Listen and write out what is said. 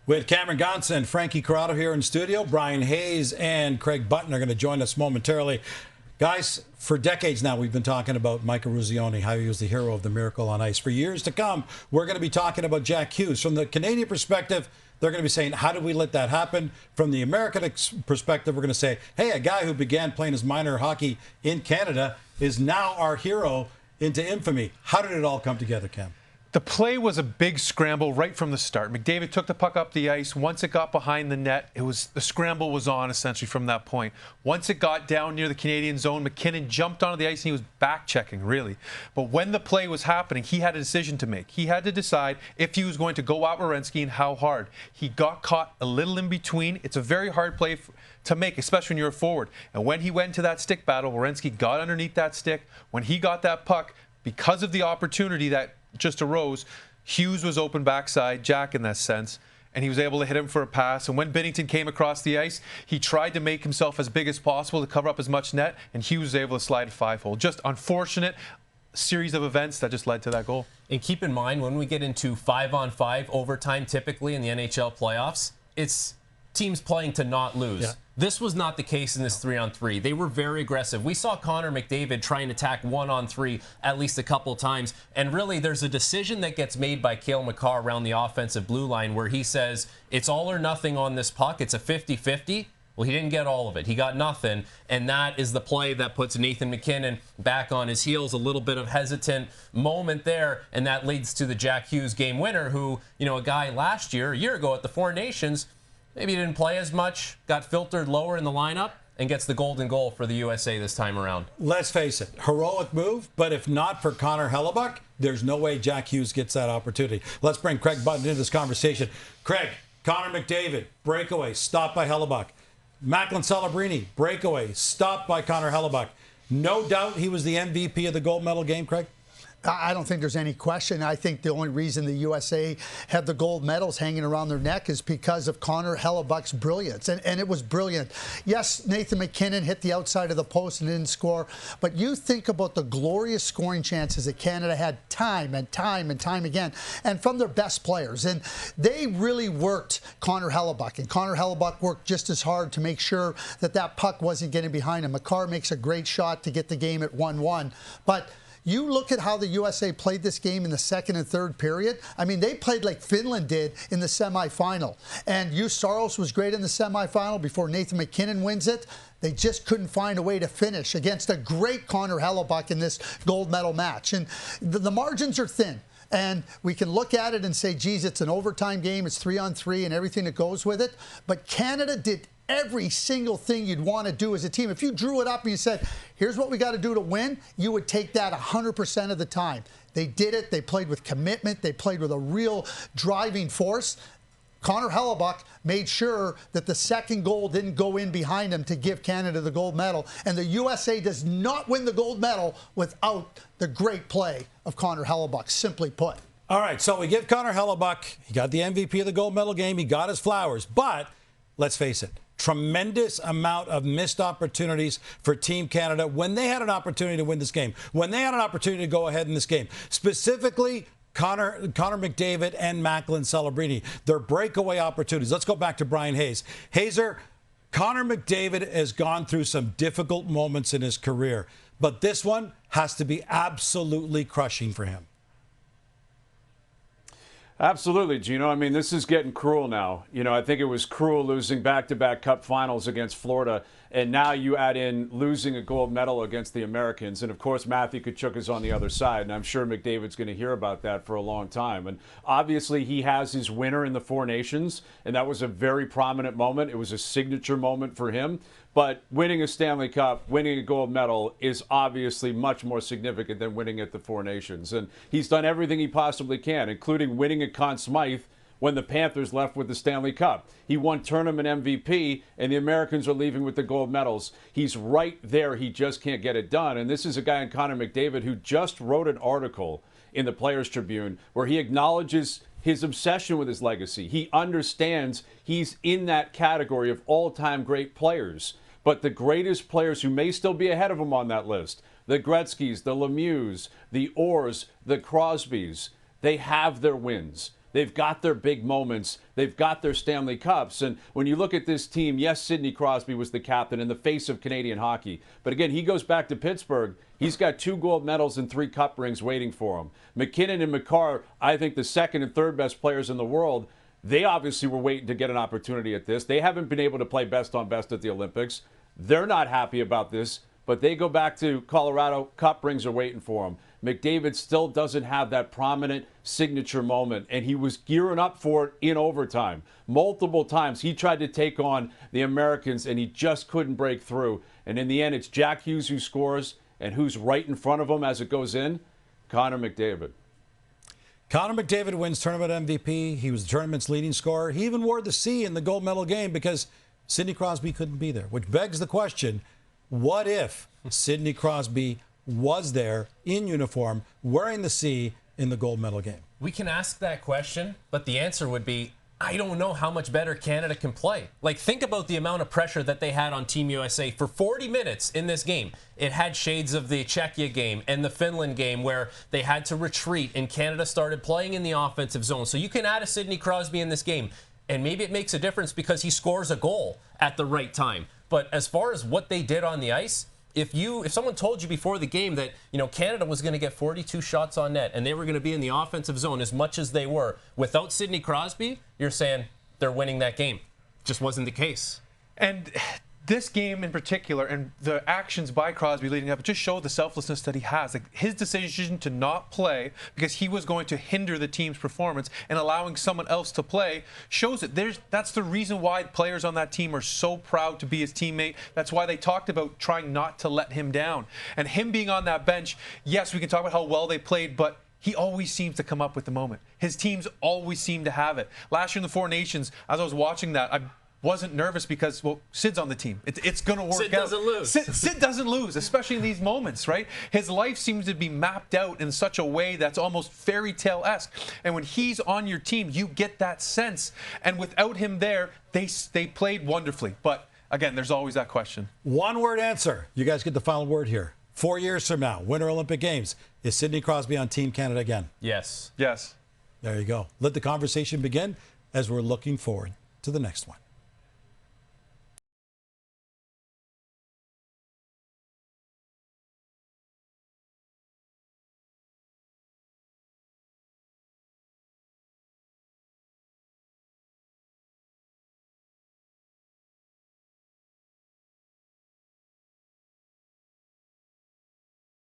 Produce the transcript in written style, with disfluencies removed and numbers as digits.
With Cameron Gaunce and Frankie Corrado here in studio, Bryan Hayes and Craig Button are going to join us momentarily. Guys, for decades now, we've been talking about Michael Ruzioni, how he was the hero of the Miracle on Ice. For years to come, we're going to be talking about Jack Hughes. From the Canadian perspective, they're going to be saying, how did we let that happen? From the American perspective, we're going to say, hey, a guy who began playing his minor hockey in Canada is now our hero into infamy. How did it all come together, Cam? The play was a big scramble right from the start. McDavid took the puck up the ice. Once it got behind the net, the scramble was on essentially from that point. Once it got down near the Canadian zone, McKinnon jumped onto the ice and he was back-checking, really. But when the play was happening, he had a decision to make. He had to decide if he was going to go at Werenski and how hard. He got caught a little in between. It's a very hard play to make, especially when you're a forward. And when he went to that stick battle, Werenski got underneath that stick. When he got that puck, because of the opportunity that just arose, Hughes was open backside, Jack in that sense, and he was able to hit him for a pass. And when Binnington came across the ice, he tried to make himself as big as possible to cover up as much net, and Hughes was able to slide a 5-hole. Just unfortunate series of events that just led to that goal. And keep in mind, when we get into 5-on-5 overtime, typically in the NHL playoffs, it's teams playing to not lose. Yeah. This was not the case in this 3-on-3. They were very aggressive. We saw Connor McDavid try and attack 1-on-3 at least a couple times. And really, there's a decision that gets made by Cale Makar around the offensive blue line where he says, it's all or nothing on this puck. It's a 50-50. Well, he didn't get all of it. He got nothing. And that is the play that puts Nathan MacKinnon back on his heels. A little bit of hesitant moment there. And that leads to the Jack Hughes game winner who, a guy last year, a year ago at the Four Nations, maybe didn't play as much, got filtered lower in the lineup, and gets the golden goal for the USA this time around. Let's face it, heroic move, but if not for Connor Hellebuyck, there's no way Jack Hughes gets that opportunity. Let's bring Craig Button into this conversation. Craig, Connor McDavid, breakaway, stopped by Hellebuyck. Macklin Celebrini, breakaway, stopped by Connor Hellebuyck. No doubt he was the MVP of the gold medal game, Craig? I don't think there's any question. I think the only reason the USA had the gold medals hanging around their neck is because of Connor Hellebuyck's brilliance. And it was brilliant. Yes, Nathan MacKinnon hit the outside of the post and didn't score. But you think about the glorious scoring chances that Canada had time and time and time again, and from their best players. And they really worked Connor Hellebuyck. And Connor Hellebuyck worked just as hard to make sure that that puck wasn't getting behind him. Makar makes a great shot to get the game at 1-1. But you look at how the USA played this game in the second and third period. I mean, they played like Finland did in the semifinal. And Juuse Saros was great in the semifinal before Nathan MacKinnon wins it. They just couldn't find a way to finish against a great Connor Hellebuyck in this gold medal match. And the margins are thin. And we can look at it and say, geez, it's an overtime game. It's 3-on-3 and everything that goes with it. But Canada did every single thing you'd want to do as a team. If you drew it up and you said, here's what we got to do to win, you would take that 100% of the time. They did it. They played with commitment. They played with a real driving force. Connor Hellebuyck made sure that the second goal didn't go in behind him to give Canada the gold medal. And the USA does not win the gold medal without the great play of Connor Hellebuyck, simply put. All right, so we give Connor Hellebuyck, he got the MVP of the gold medal game, he got his flowers, but let's face it, tremendous amount of missed opportunities for Team Canada when they had an opportunity to win this game, when they had an opportunity to go ahead in this game. Specifically, Connor McDavid and Macklin Celebrini, their breakaway opportunities. Let's go back to Bryan Hayes. Hazer, Connor McDavid has gone through some difficult moments in his career, but this one has to be absolutely crushing for him. Absolutely, Geno. I mean, this is getting cruel now. I think it was cruel losing back-to-back Cup Finals against Florida, and now you add in losing a gold medal against the Americans. And, of course, Matthew Tkachuk is on the other side, and I'm sure McDavid's going to hear about that for a long time. And obviously he has his winner in the Four Nations, and that was a very prominent moment. It was a signature moment for him. But winning a Stanley Cup, winning a gold medal is obviously much more significant than winning at the Four Nations. And he's done everything he possibly can, including winning at Conn Smythe when the Panthers left with the Stanley Cup. He won tournament MVP, and the Americans are leaving with the gold medals. He's right there. He just can't get it done. And this is a guy in Connor McDavid who just wrote an article in the Players Tribune where he acknowledges his obsession with his legacy. He understands he's in that category of all-time great players. But the greatest players who may still be ahead of him on that list, the Gretzkys, the Lemieux, the Orrs, the Crosbys, they have their wins. They've got their big moments. They've got their Stanley Cups. And when you look at this team, yes, Sidney Crosby was the captain and the face of Canadian hockey. But again, he goes back to Pittsburgh. He's got 2 gold medals and 3 cup rings waiting for him. McKinnon and Makar, I think the second and third best players in the world, they obviously were waiting to get an opportunity at this. They haven't been able to play best on best at the Olympics. They're not happy about this, but they go back to Colorado. Cup rings are waiting for him. McDavid still doesn't have that prominent signature moment, and he was gearing up for it in overtime. Multiple times he tried to take on the Americans, and he just couldn't break through. And in the end, it's Jack Hughes who scores, and who's right in front of him as it goes in? Connor McDavid. Connor McDavid wins tournament MVP. He was the tournament's leading scorer. He even wore the C in the gold medal game because Sidney Crosby couldn't be there, which begs the question, what if Sidney Crosby was there in uniform wearing the C in the gold medal game? We can ask that question, but the answer would be, I don't know how much better Canada can play. Like, think about the amount of pressure that they had on Team USA for 40 minutes in this game. It had shades of the Czechia game and the Finland game where they had to retreat and Canada started playing in the offensive zone. So you can add a Sidney Crosby in this game, and maybe it makes a difference because he scores a goal at the right time. But as far as what they did on the ice, if someone told you before the game that, Canada was going to get 42 shots on net and they were going to be in the offensive zone as much as they were without Sidney Crosby, you're saying they're winning that game. Just wasn't the case. And this game in particular and the actions by Crosby leading up, it just showed the selflessness that he has. Like, his decision to not play because he was going to hinder the team's performance and allowing someone else to play shows it. That's the reason why players on that team are so proud to be his teammate. That's why they talked about trying not to let him down. And him being on that bench, yes, we can talk about how well they played, but he always seems to come up with the moment. His teams always seem to have it. Last year in the Four Nations, as I was watching that, I wasn't nervous because, well, Sid's on the team. It's going to work out. Sid doesn't lose. Sid doesn't lose, especially in these moments, right? His life seems to be mapped out in such a way that's almost fairy tale-esque. And when he's on your team, you get that sense. And without him there, they played wonderfully. But, again, there's always that question. One-word answer. You guys get the final word here. 4 years from now, Winter Olympic Games. Is Sidney Crosby on Team Canada again? Yes. Yes. There you go. Let the conversation begin as we're looking forward to the next one.